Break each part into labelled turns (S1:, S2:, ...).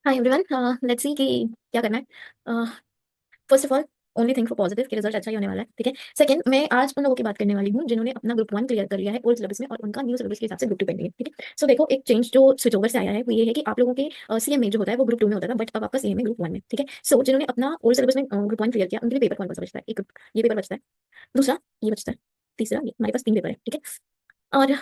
S1: Hi everyone, let's see कि क्या करना है। First of all, only think for positive कि रिजल्ट अच्छा ही होने वाला है। ठीक है। सेकंड, मैं आज उन लोगों की बात करने वाली हूँ जिन्होंने अपना ग्रुप वन क्लियर कर लिया है ओल्ड सिलेबस में और उनका न्यू सिलेबस के हिसाब से ग्रुप टू पेंडिंग है। ठीक है। सो देखो, एक चेंज जो स्विच ओवर से आया है वो ये है कि आप लोगों के सीएमए जो होता है वो ग्रुप टू में होता था, बट अब आपका सीएमए ग्रुप वन में। ठीक है। सो जिन्होंने अपना ओल्ड सिलेबस में ग्रुप वन क्लियर किया उनके लिए पेपर कौन सा बचता है? एक ये पेपर बचता है, दूसरा ये बचता है, तीसरा ये। हमारे पास तीन पेपर है। ठीक है। और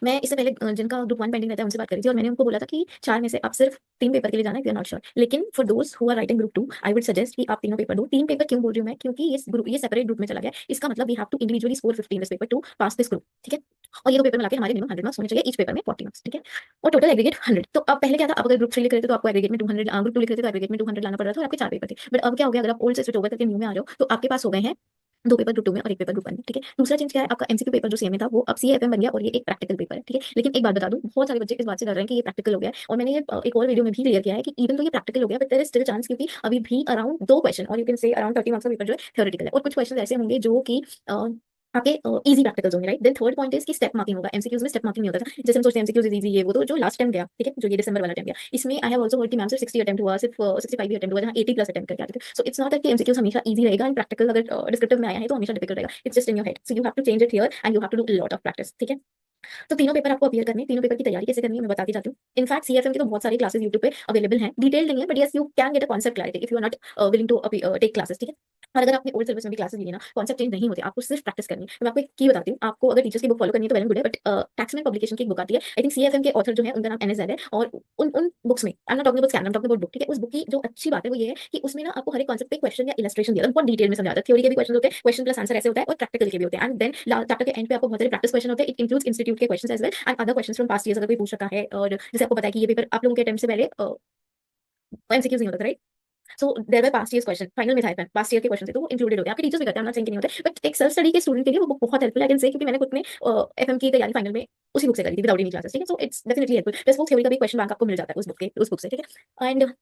S1: मैं इससे पहले जिनका ग्रुप वन पेंडिंग रहता है उनसे बात करी थी और मैंने उनको बोला था कि चार में से आप सिर्फ तीन पेपर के लिए जाना है, वी आर नॉट श्योर। लेकिन for those who are writing group two, I would suggest कि आप तीनों पेपर दो। तीन पेपर क्यों बोल रही हूँ मैं? क्योंकि ये सेपरेट ग्रुप में चला गया है। इसका मतलब we have to individually score 15 this paper to pass this group. ठीक है। और ये दो पेपर मिला के हमारे मिनिमम 100 मार्क्स होने चाहिए, ईच पेपर में 40 मार्क्स। ठीक है। और टोटल एग्रीगेट 100। तो अब पहले क्या था, अब अगर ग्रुप थ्री लिख रहे थे तो आपको एग्रीगेट में 200, ग्रुप टू लिख रहे थे तो एग्रीगेट में 200 लाना पड़ रहा था और आपके चार पेपर थे। बट अब क्या हो गया, अगर आप ओल्ड से स्विच ओवर करके न्यू में आ रहे हो तो आपके पास हो गए हैं दो पेपर ग्रुप टू में और एक पेपर ग्रुप वन में। ठीक है। दूसरा चेंज क्या है, आपका एमसीक्यू पेपर जो सीएमए था वो अब सीएफएम बन गया और ये एक प्रैक्टिकल पेपर है। ठीक है। लेकिन एक बात बता दूं, बहुत सारे बच्चे इस बात से डर रहे हैं कि ये प्रैक्टिकल हो गया है और मैंने ये एक और वीडियो में भी क्लियर किया है कि इवन तो ये प्रैक्टिकल हो गया but there is still chance, क्योंकि अभी भी अराउंड दो क्वेश्चन और you can say around 30 marks का पेपर जो है थ्योरेटिकल है और कुछ क्वेश्चन ऐसे होंगे जो कि आपके इजी प्रैक्टिकल्स होंगे। Right. Then third point is कि स्टेप मार्किंग होगा। एमसीक्यूज में स्टेप मार्किंग नहीं होता था, जैसे हम सोचते हैं एमसीक्यूज इज इजी, ये वो तो जो लास्ट टाइम गया। ठीक है। जो ये दिसंबर वाला टाइम गया, इसमें आई हैव आल्सो हर्ड कि मैम सिर्फ 60 अटेम्प्ट हुआ, सिर्फ 65 भी अटेम्प्ट हुआ, जहां 80 प्लस अटेम्प्ट करके आते थे। सो इट्स नॉट दैट कि एमसीक्यूज हमेशा इजी रहेगा एंड प्रैक्टिकल अगर डिस्क्रिप्टिव में आया है तो हमेशा डिफिकल्ट रहेगा। It's just in your head, so you have to change it here and you have to do lot of practice. ठीक है। तो तीनों पेपर आपको अपीयर करने हैं। तीनों पेपर की तैयारी कैसे करनी है मैं बताती जाती हूँ। इनफैक्ट सीएफएम की तो बहुत सारी क्लासेस यूट्यूब पे अवेलेबल हैं, डिटेल नहीं है but yes you can get a concept clarity if you are not willing to take classes. ठीक है। और अगर आपने ओल्ड सिलेबस में भी क्लासेस ली ना, कॉन्सेप्ट चेंज नहीं होते, आपको सिर्फ प्रैक्टिस करनी है। तो मैं आपको एक की बताती हूँ, आपको अगर टीचर्स की बुक फॉलो करनी है तो वेल एंड गुड है, बट टैक्समैन पब्लिकेशन की एक बुक आती है, आई थिंक सीएफएम के ऑथर जो है उनका नाम एनएस है। और उन बुक्स में, I am not talking about scam, I am talking about book. ठीक है। उस बुक की जो अच्छी बात है वो ये है कि उसमें ना आपको हर एक कॉन्सेप्ट पे क्वेश्चन या इलस्ट्रेशन दिया है, बहुत डिटेल में समझाता है। थ्योरी के भी क्वेश्चन होते हैं, क्वेश्चन प्लस आंसर ऐसे होता है, और प्रैक्टिकल के भी होते हैं। एंड देन चैप्टर के एंड पे आपको बहुत सारे प्रैक्टिस क्वेश्चन होते हैं। इट इंक्लूड्स इंस्टीट्यूट के question as well and other question from past years अगर कोई पूछ रखा है। और जैसे आपको पता है कि ये पेपर आप लोगों के अटेम्प्ट से पहले एमसीक्यूज नहीं होता, right. So there were past years question, final में था पास्ट ईयर के क्वेश्चन थे तो वो इंक्लूडेड होते हैं। आपके टीचर्स भी करते हैं, नॉट सेइंग कि नहीं होते, बट एक सेल्फ स्टडी के स्टूडेंट के लिए वो बुक बहुत हेल्पफुल है। आई कैन से, क्योंकि मैंने खुद में एफएम की तैयारी फाइनल में उसी बुक से करी थी विदाउट एनी क्लासेस। ठीक है। So it's definitely helpful, plus वो थ्योरी का भी क्वेश्चन बैंक आपको मिल जाता है उस बुक से। ठीक है। एंड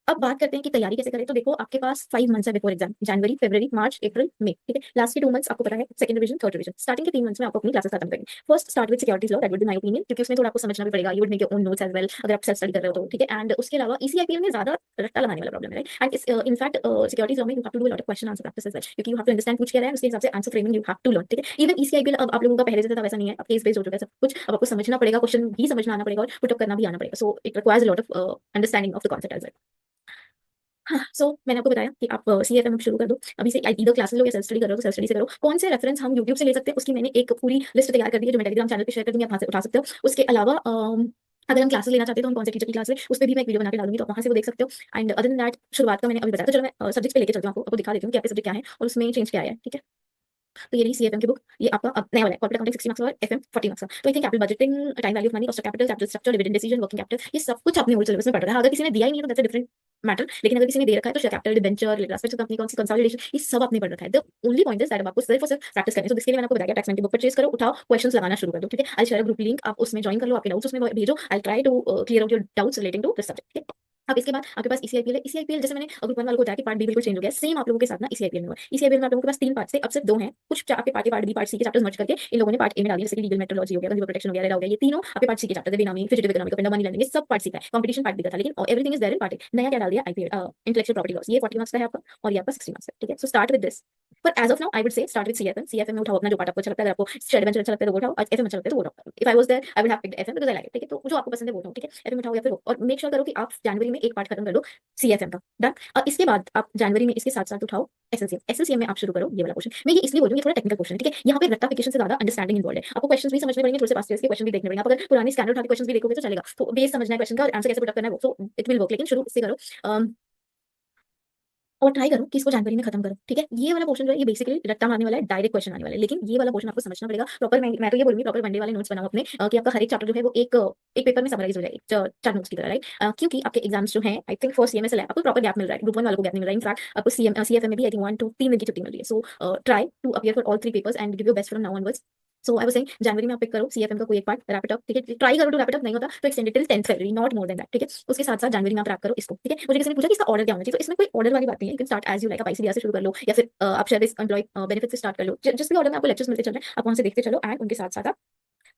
S1: अब बात करते हैं कि तैयारी कैसे करें। तो देखो, आपके पास 5 मंथ्स है बिफोर एग्जाम, जनवरी, फरवरी, मार्च, अप्रैल, मई। ठीक है। लास्ट के 2 मंथ्स आपको पता है second division, third division. Starting के 3 मंथ्स में आपको अपनी क्लासेस खत्म करनी है। First start with securities law, that would be my opinion, क्योंकि उसमें थोड़ा आपको समझना भी पड़ेगा। You would make your own notes as well अगर आप सेल्फ स्टडी कर रहे हो तो। ठीक है। एंड उसके अलावा ईसीआईपीएल में ज्यादा रट्टा लगाने वाला प्रॉब्लम है, right. And in fact securities law में you have to do a lot of question answer practice as well, क्योंकि यू हैव टू अंडरस्टैंड पूछ क्या रहा है उसके हिसाब से answer framing you have to learn. ठीक है। इवन ईसीआईपीएल अब आप लोगों का पहले जैसा था वैसा नहीं है, अब केस बेस्ड हो चुका है सब कुछ। अब आपको समझना पड़ेगा, क्वेश्चन भी समझना आना पड़ेगा और पुट अप करना भी आना पड़ेगा। So it requires a lot of understanding of the concept as well. हाँ। सो मैंने आपको बताया कि आप सीएफएम शुरू कर दो अभी से। इधर क्लासेस लो या सेल्फ स्टडी कर रहे हो तो सेल्फ स्टडी से करो। कौन से रेफरेंस हम यूट्यूब से ले सकते हैं उसकी मैंने एक पूरी लिस्ट तैयार कर दी है, जो मैं टेलीग्राम चैनल पे शेयर कर दूंगी, आप वहां से उठा सकते हो। उसके अलावा अगर हम क्लासेस लेना चाहते हैं तो हम कौन से टीचर की क्लास है उस पर भी मैं एक वीडियो बना के डालूंगी, तो आप वहां से वो देख सकते हो। एंड अदर देन दैट, शुरुआत का मैंने अभी बताया, तो चलो मैं सब्जेक्ट पे लेके चलती हूँ, आपको दिखा देती हूँ कि आपके सब्जेक्ट क्या है और उसमें चेंज क्या है। ठीक है। तो ये रही सीएफएम की बुक, ये आपका अब नया वाला है, कॉर्पोरेट अकाउंटिंग 60 मार्क्स और एफएम 40 मार्क्स का। तो I think capital budgeting, time value of money, cost of capital, capital structure, dividend decision, working capital, ये सब कुछ अपने ओल्ड सिलेबस में पढ़ रहा है। अगर किसी ने दिया ही नहीं है तो दैट्स अ डिफरेंट मैटर, लेकिन अगर किसी ने दे रखा है तो share capital, debenture, aspects of company, कौन सी कंसोलिडेशन, ये सब आपने पढ़ रखा है। The only point is that आपको सिर्फ और सिर्फ प्रैक्टिस करनी है। तो इसके लिए मैंने आपको बताया टैक्समैन की बुक परचेज करो, उठाओ, क्वेश्चंस लगाना शुरू कर दो। ठीक है। आई शेयर ग्रुप लिंक, आप उसमें ज्वाइन कर लो, आपके डाउट्स उसमें भेजो, I try to clear out your doubts relating to this subject. ठीक है। अब इसके बाद आपके पास ईसीआईपीएल है। ईसीआईपीएल जैसे मैंने ग्रुप वन वालों को बताया कि पार्ट बी बिल्कुल चेंज हो गया, सेम आप लोगों के साथ ना ईसीआईपीएल में हुआ। ईसीआईपीएल में आप लोगों के पास 3 पार्ट थे, अब सिर्फ 2 हैं। कुछ आपके पार्ट बी, पार्ट सी के चैप्टर्स मर्ज करके इन लोगों ने पार्ट ए में डाल दिया, जैसे कि लीगल मेट्रोलॉजी हो गया, कंज्यूमर प्रोटेक्शन वगैरह हो गया, ये तीनों आपके पार्ट सी के चैप्टर थे। बेनामी, फिजिटिव इकोनॉमिक, पेंडा मनी लैंडिंग, ये सब पार्ट सी का है। कंपटीशन पार्ट बी का था, लेकिन everything is there in part A. नया क्या डाल दिया, आईपीएल, इंटेलेक्चुअल प्रॉपर्टी लॉस, ये 40 मार्क्स का है आपका और ये आपका 60 मार्क्स है। ठीक है। So start with this. पर as of now I would say start with CFM. CFM में उठाओ अपना जो पार्ट आपको अच्छा लगता है। अगर आपको स्टेट बेंचर अच्छा लगता है तो वो उठाओ, और एफएम अच्छा लगता है तो वो उठाओ। If I was there I would have picked FM because I like it. ठीक है। तो जो आपको पसंद है वो उठाओ। ठीक है। एफएम उठाओ या फिर वो, और मेक श्योर करो कि आप जनवरी में एक पार्ट खत्म कर दो सीएफएम का। डन। और इसके बाद आप जनवरी में इसके साथ साथ उठाओ एसएलसीएम। एसएलसीएम में आप शुरू करो ये वाला क्वेश्चन। मैं ये इसलिए बोल रही हूँ, ये थोड़ा टेक्निकल क्वेश्चन है। ठीक है। यहाँ पे रेक्टिफिकेशन से ज्यादा अंडरस्टैंडिंग इन्वॉल्व है। आपको क्वेश्चंस भी समझने पड़ेंगे, थोड़े से पास्ट ईयर्स के क्वेश्चन भी देखने पड़ेंगे। आप अगर पुरानी स्टैंडर्ड उठा के क्वेश्चंस भी देखोगे तो चलेगा, तो बेस समझना है क्वेश्चन का और आंसर कैसे पुट अप करना है वो, सो इट विल वर्क। लेकिन शुरू इससे करो और ट्राई करो कि इसको जनवरी में खत्म करो। ठीक है। ये वाला पोर्शन जो है ये बेसिकली रट्टा मारने वाला है, डायरेक्ट क्वेश्चन आने वाला है, लेकिन ये वाला पोर्शन आपको समझना पड़ेगा प्रॉपर। मैं तो ये बोलूंगी प्रॉपर वनडे वाले नोट्स बनाओ अपने, कि आपका हर एक चैप्टर जो है वो एक पेपर में समराइज हो जाए, चार नोट्स की तरह, राइट। क्योंकि आपके एग्जाम्स जो है, आई थिंक फॉर सीएमएसएल है आपको प्रॉपर गैप मिल रहा है, ग्रुप वन वालों को गैप नहीं मिल रहा है। इनफैक्ट आपको सीएफएम में भी आई थिंक 1 to 3 दिन की छुट्टी मिल रही है। So try to appear for all 3 papers and give your best from now onwards. So I was saying जनवरी में आप पिक करो सीएफएम का कोई एक पार्ट, रैप इट अप। ठीक है। ट्राई करो टू रैप इट अप, नहीं होता तो extend till 10th February, not more than that. ठीक है। उसके साथ साथ जनवरी में आप रैप करो इसको। ठीक है। मुझे किसी ने पूछा कि इसका ऑर्डर क्या होना चाहिए, तो इसमें कोई ऑर्डर वाली बात नहीं है। You can start as you like, आप आईसीडीआर से शुरू कर लो या फिर आप सर्विस एम्प्लॉय बेनिफिट से स्टार्ट कर लो। जिस भी ऑर्डर में आपको लेक्चर्स मिलते चल रहे हैं आप वहां से देखते चलो, एंड उनके साथ साथ आप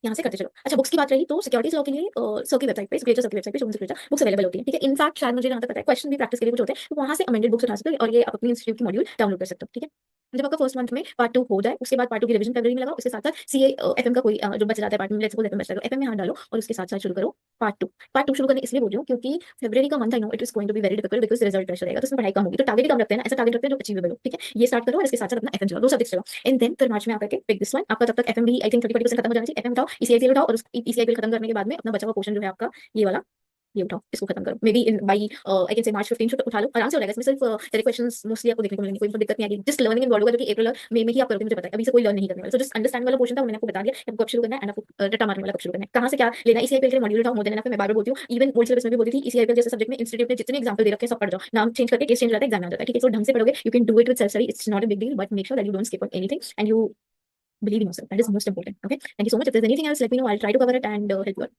S1: यहाँ से करते चलो। अच्छा, बुक्स की बात रही तो सिक्योरिटीज लॉ के लिए सर की वेबसाइट पे, सिग्नेचर सर की वेबसाइट पे, शोभन सिग्नेचर बुक्स अवेलेबल होती है, ठीक है। इनफैक्ट शायद मुझे जहाँ तक पता है क्वेश्चन भी प्रैक्टिस के लिए कुछ होते हैं, तो वहाँ से अमेंडेड बुक्स उठा सकते हो और ये आप अपनी इंस्टीट्यूट की मॉड्यूल डाउनलोड कर सकते हो, ठीक है। जब आपका फर्स्ट मंथ में पार्ट 2 हो जाए, उसके बाद पार्ट 2 की रिवीजन फरवरी में लगाओ, उसके साथ साथ सीए एफएम का कोई जो बच जाता है पार्ट में, लेट्स सपोज एफएम बच जाएगा, एफएम में हाथ डालो और उसके साथ साथ शुरू करो पार्ट 2। पार्ट 2 शुरू करने इसलिए बोल रही हूँ क्योंकि फरवरी का month I know it is going to be very difficult because result pressure रहेगा, तो उसमें पढ़ाई कम होगी, तो टारगेट कम रखते हैं ना, ऐसा टारगेट रखते हैं जो अचीवेबल हो, ठीक है। ये स्टार्ट करो और इसके साथ साथ अपना एफएम चलाओ, दो सब्जेक्ट चलाओ, एंड देन फिर मार्च में आकर के पिक दिस वन। आपका तब तक एफएम भी आई थिंक 30-40% खत्म हो जाना चाहिए। एफएम उठाओ, ईसीआईपीएल उठाओ और उस ईसीआईपीएल खत्म करने के बाद में अपना बचा हुआ पोर्शन जो है आपका ये वाला, ये उठाओ, इसको खत्म करो। May be in by I can say मार्च 15 उठा लो, आराम से हो जाएगा। इसमें सिर्फ तेरे क्वेश्चंस मोस्टली आपको देखने को मिलेंगे, कोई दिक्कत नहीं आएगी। जस्ट लर्निंग इन्वॉल्व होगा जो कि अप्रैल और मई में ही आप करोगे, मुझे पता है। अभी से कोई लर्न नहीं करने वाला, सो जस्ट अंडरस्टैंड वाला पोर्शन था, मैंने आपको बता दिया कि आपको कब शुरू करना है एंड आपको रट्टा मारने वाला कब शुरू करना है, कहां से क्या लेना है। ईसीआईपीएल के लिए मॉड्यूल उठाओ, मोर देन एनफ। मैं बार बार बोलती हूँ, इवन ओल्ड सिलेबस में भी बोलती थी, ईसीआईपीएल जैसे सब्जेक्ट में इंस्टीट्यूट ने जितने एग्जांपल दे रखे हैं सब पढ़ जाओ, नाम चेंज करके केस चेंज हो जाता है, एग्जाम आ जाता है, ठीक है। सो ढंग से पढ़ोगे, you can do it with self study, it's not a big deal, but make sure that you don't skip on anything and you believe in yourself. That is most important. Okay, thank you so much. If there's anything else, let me know. I'll try to cover it and help you out.